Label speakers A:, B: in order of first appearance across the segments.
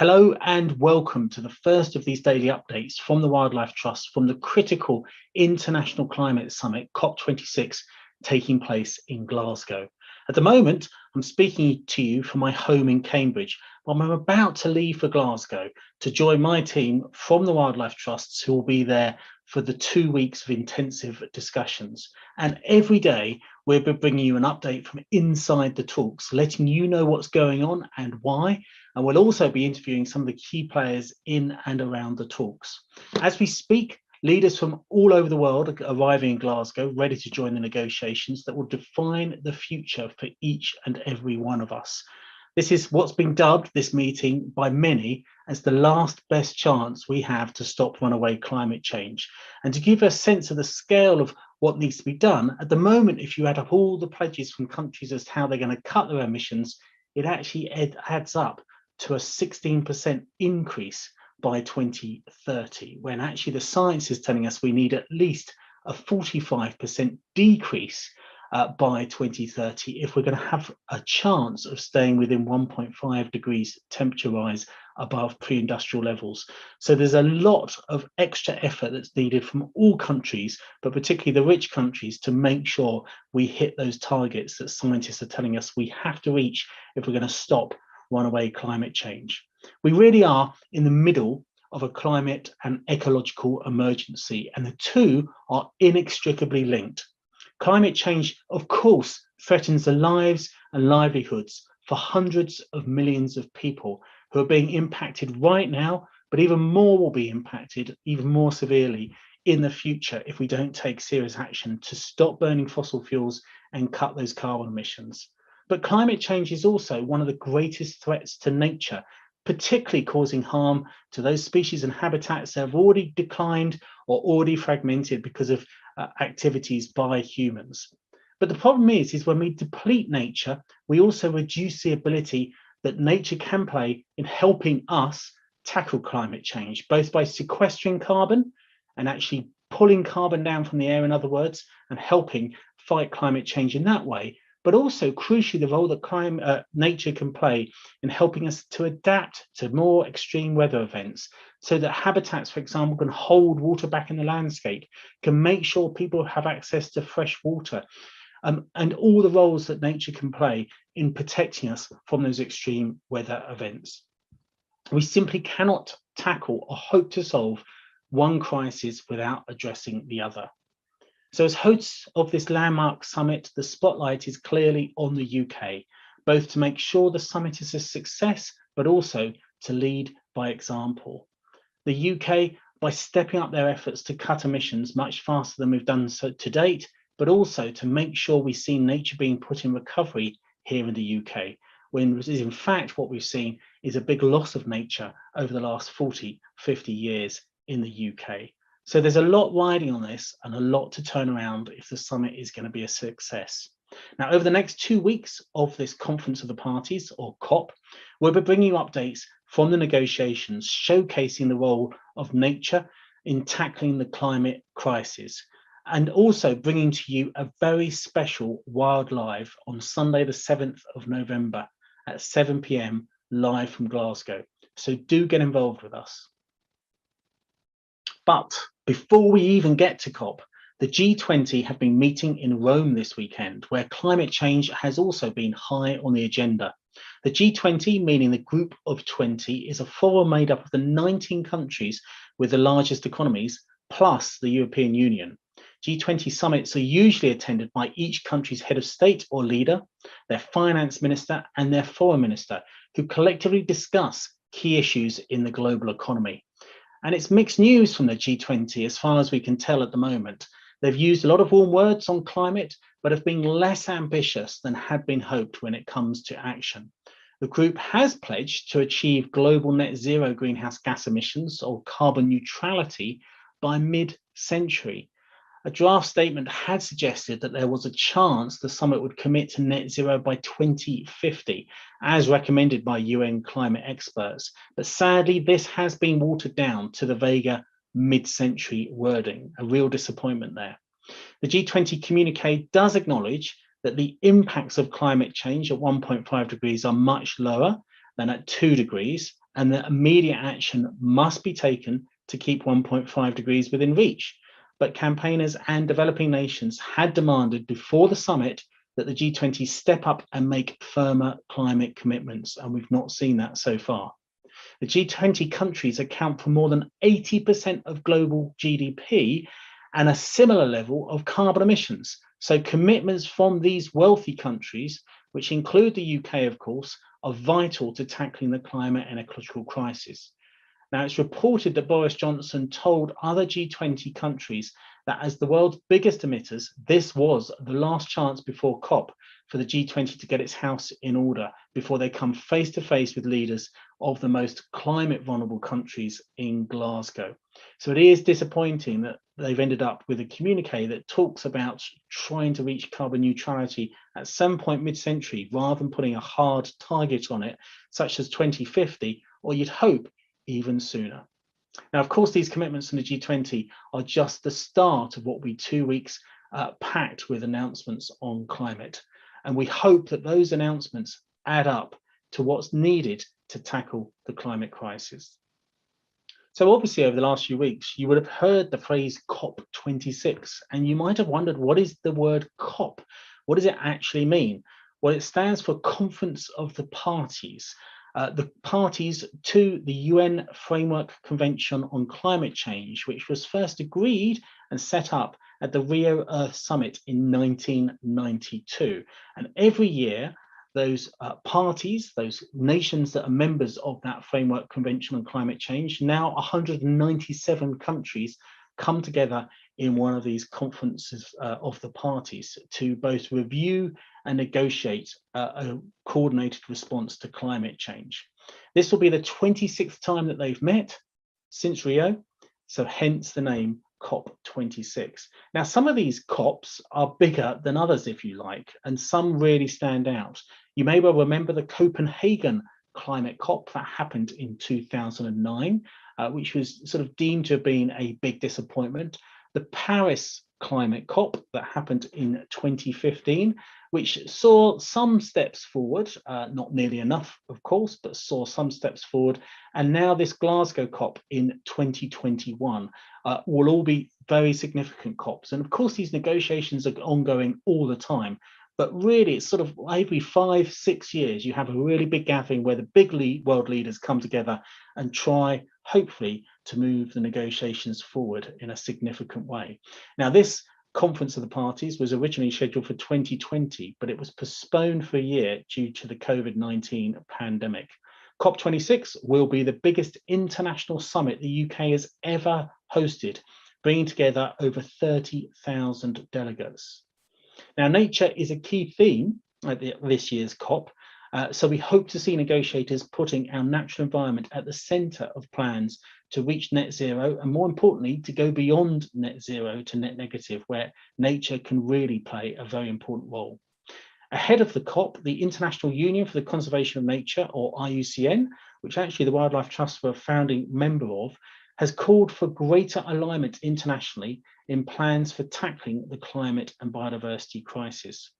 A: Hello and welcome to the first of these daily updates from the Wildlife Trust from the critical International Climate Summit COP26 taking place in Glasgow. At the moment, I'm speaking to you from my home in Cambridge, but I'm about to leave for Glasgow to join my team from the Wildlife Trusts who will be there for the 2 weeks of intensive discussions. And every day we'll be bringing you an update from inside the talks, letting you know what's going on and why. And we'll also be interviewing some of the key players in and around the talks. As we speak, leaders from all over the world are arriving in Glasgow, ready to join the negotiations that will define the future for each and every one of us. This is what's been dubbed, this meeting, by many as the last best chance we have to stop runaway climate change. And to give a sense of the scale of what needs to be done, at the moment, if you add up all the pledges from countries as to how they're going to cut their emissions, it actually adds up to a 16% increase by 2030, when actually the science is telling us we need at least a 45% decrease by 2030 if we're going to have a chance of staying within 1.5 degrees temperature rise above pre-industrial levels. So there's a lot of extra effort that's needed from all countries, but particularly the rich countries, to make sure we hit those targets that scientists are telling us we have to reach if we're going to stop runaway climate change. We really are in the middle of a climate and ecological emergency, and the two are inextricably linked. Climate change, of course, threatens the lives and livelihoods for hundreds of millions of people who are being impacted right now, but even more will be impacted even more severely in the future if we don't take serious action to stop burning fossil fuels and cut those carbon emissions. But climate change is also one of the greatest threats to nature, particularly causing harm to those species and habitats that have already declined or already fragmented because of activities by humans. But the problem is when we deplete nature, we also reduce the ability that nature can play in helping us tackle climate change, both by sequestering carbon and actually pulling carbon down from the air, in other words, and helping fight climate change in that way, but also crucially the role that nature can play in helping us to adapt to more extreme weather events, so that habitats, for example, can hold water back in the landscape, can make sure people have access to fresh water, and all the roles that nature can play in protecting us from those extreme weather events. We simply cannot tackle or hope to solve one crisis without addressing the other. So as hosts of this landmark summit, the spotlight is clearly on the UK, both to make sure the summit is a success, but also to lead by example. The UK, by stepping up their efforts to cut emissions much faster than we've done so to date, but also to make sure we see nature being put in recovery here in the UK, when in fact what we've seen is a big loss of nature over the last 40, 50 years in the UK. So there's a lot riding on this and a lot to turn around if the summit is going to be a success. Now, over the next 2 weeks of this Conference of the Parties, or COP, we'll be bringing you updates from the negotiations, showcasing the role of nature in tackling the climate crisis, and also bringing to you a very special Wild Live on Sunday, the 7th of November at 7 p.m. live from Glasgow. So do get involved with us. But before we even get to COP, the G20 have been meeting in Rome this weekend, where climate change has also been high on the agenda. The G20, meaning the Group of 20, is a forum made up of the 19 countries with the largest economies, plus the European Union. G20 summits are usually attended by each country's head of state or leader, their finance minister, and their foreign minister, who collectively discuss key issues in the global economy. And it's mixed news from the G20 as far as we can tell at the moment. They've used a lot of warm words on climate, but have been less ambitious than had been hoped when it comes to action. The group has pledged to achieve global net zero greenhouse gas emissions, or carbon neutrality, by mid-century. A draft statement had suggested that there was a chance the summit would commit to net zero by 2050, as recommended by UN climate experts. But sadly, this has been watered down to the vaguer mid-century wording, a real disappointment there. The G20 communique does acknowledge that the impacts of climate change at 1.5 degrees are much lower than at 2 degrees, and that immediate action must be taken to keep 1.5 degrees within reach. But campaigners and developing nations had demanded before the summit that the G20 step up and make firmer climate commitments, and we've not seen that so far. The G20 countries account for more than 80% of global GDP and a similar level of carbon emissions. So commitments from these wealthy countries, which include the UK, of course, are vital to tackling the climate and ecological crisis. Now, it's reported that Boris Johnson told other G20 countries that as the world's biggest emitters, this was the last chance before COP for the G20 to get its house in order before they come face to face with leaders of the most climate vulnerable countries in Glasgow. So it is disappointing that they've ended up with a communique that talks about trying to reach carbon neutrality at some point mid-century rather than putting a hard target on it, such as 2050, or you'd hope even sooner. Now, of course, these commitments from the G20 are just the start of what will be 2 weeks packed with announcements on climate. And we hope that those announcements add up to what's needed to tackle the climate crisis. So obviously, over the last few weeks, you would have heard the phrase COP26, and you might have wondered, what is the word COP? What does it actually mean? Well, it stands for Conference of the Parties. The parties to the UN Framework Convention on Climate Change, which was first agreed and set up at the Rio Earth Summit in 1992. And every year, those parties, those nations that are members of that Framework Convention on Climate Change, now 197 countries, come together in one of these conferences of the parties to both review and negotiate a coordinated response to climate change. This will be the 26th time that they've met since Rio, so hence the name COP26. Now, some of these COPs are bigger than others, if you like, and some really stand out. You may well remember the Copenhagen climate COP that happened in 2009, which was sort of deemed to have been a big disappointment. The Paris climate COP that happened in 2015, which saw some steps forward, not nearly enough, of course, but saw some steps forward. And now this Glasgow COP in 2021 will all be very significant COPs. And of course, these negotiations are ongoing all the time. But really, it's sort of every 5-6 years, you have a really big gathering where the big world leaders come together and try, hopefully, to move the negotiations forward in a significant way. Now, this Conference of the Parties was originally scheduled for 2020, but it was postponed for a year due to the COVID-19 pandemic. COP26 will be the biggest international summit the UK has ever hosted, bringing together over 30,000 delegates. Now, nature is a key theme at this year's COP, so we hope to see negotiators putting our natural environment at the centre of plans to reach net zero, and more importantly, to go beyond net zero to net negative, where nature can really play a very important role. Ahead of the COP, the International Union for the Conservation of Nature, or IUCN, which actually the Wildlife Trust were a founding member of, has called for greater alignment internationally in plans for tackling the climate and biodiversity crisis.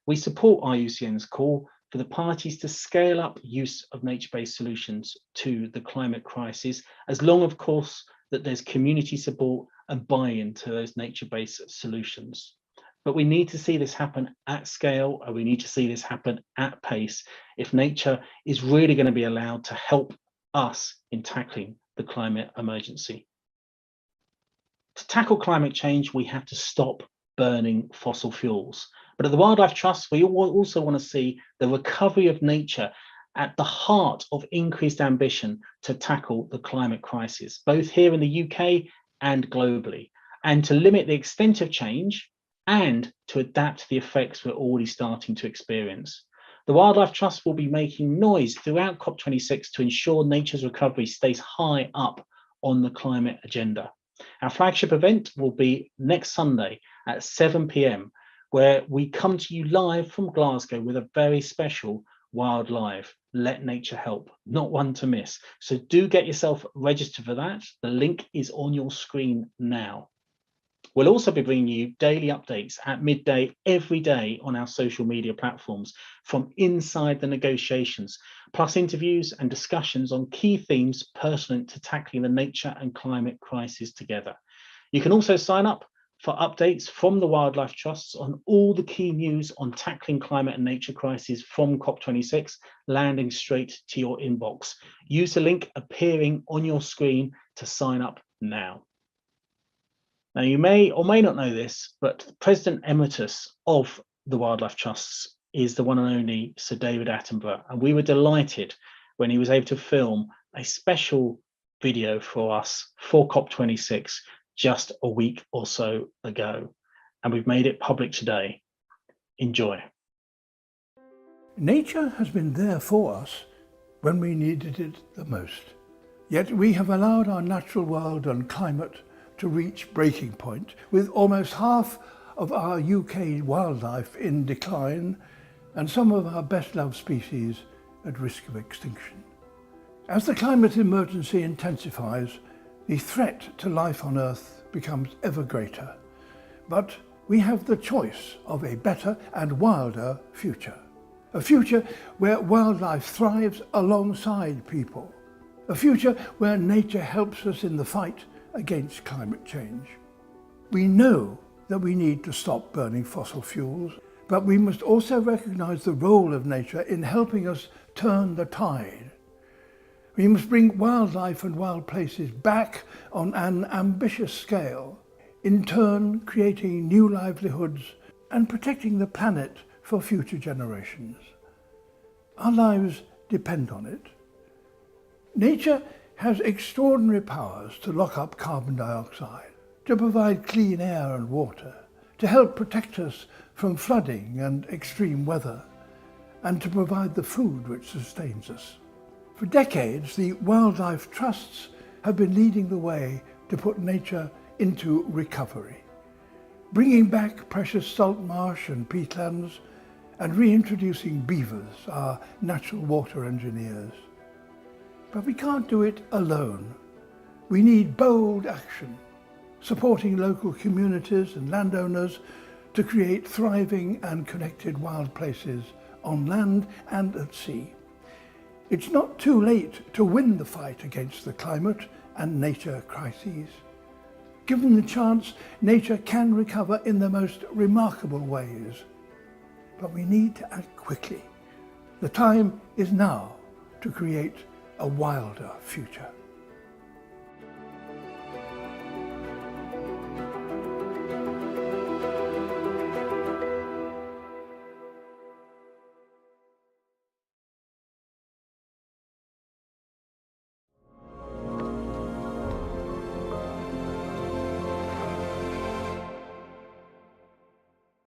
A: We support IUCN's call for the parties to scale up use of nature-based solutions to the climate crisis, as long, of course, that there's community support and buy-in to those nature-based solutions. But we need to see this happen at scale, and we need to see this happen at pace if nature is really going to be allowed to help us in tackling the climate emergency. To tackle climate change, we have to stop burning fossil fuels. But at the Wildlife Trust, we also want to see the recovery of nature at the heart of increased ambition to tackle the climate crisis, both here in the UK and globally, and to limit the extent of change and to adapt to the effects we're already starting to experience. The Wildlife Trust will be making noise throughout COP26 to ensure nature's recovery stays high up on the climate agenda. Our flagship event will be next Sunday at 7 p.m, where we come to you live from Glasgow with a very special Wild Live, Let Nature Help, not one to miss. So do get yourself registered for that. The link is on your screen now. We'll also be bringing you daily updates at midday every day on our social media platforms from inside the negotiations, plus interviews and discussions on key themes pertinent to tackling the nature and climate crisis together. You can also sign up for updates from the Wildlife Trusts on all the key news on tackling climate and nature crises from COP26, landing straight to your inbox. Use the link appearing on your screen to sign up now. Now, you may or may not know this, but the President Emeritus of the Wildlife Trusts is the one and only Sir David Attenborough, and we were delighted when he was able to film a special video for us for COP26 just a week or so ago, and we've made it public today. Enjoy.
B: Nature has been there for us when we needed it the most. Yet we have allowed our natural world and climate to reach breaking point, with almost half of our UK wildlife in decline and some of our best loved species at risk of extinction. As the climate emergency intensifies, the threat to life on Earth becomes ever greater. But we have the choice of a better and wilder future. A future where wildlife thrives alongside people. A future where nature helps us in the fight against climate change. We know that we need to stop burning fossil fuels, but we must also recognise the role of nature in helping us turn the tide. We must bring wildlife and wild places back on an ambitious scale, in turn creating new livelihoods and protecting the planet for future generations. Our lives depend on it. Nature has extraordinary powers to lock up carbon dioxide, to provide clean air and water, to help protect us from flooding and extreme weather, and to provide the food which sustains us. For decades, the Wildlife Trusts have been leading the way to put nature into recovery, bringing back precious salt marsh and peatlands and reintroducing beavers, our natural water engineers. But we can't do it alone. We need bold action, supporting local communities and landowners to create thriving and connected wild places on land and at sea. It's not too late to win the fight against the climate and nature crises. Given the chance, nature can recover in the most remarkable ways. But we need to act quickly. The time is now to create a wilder future.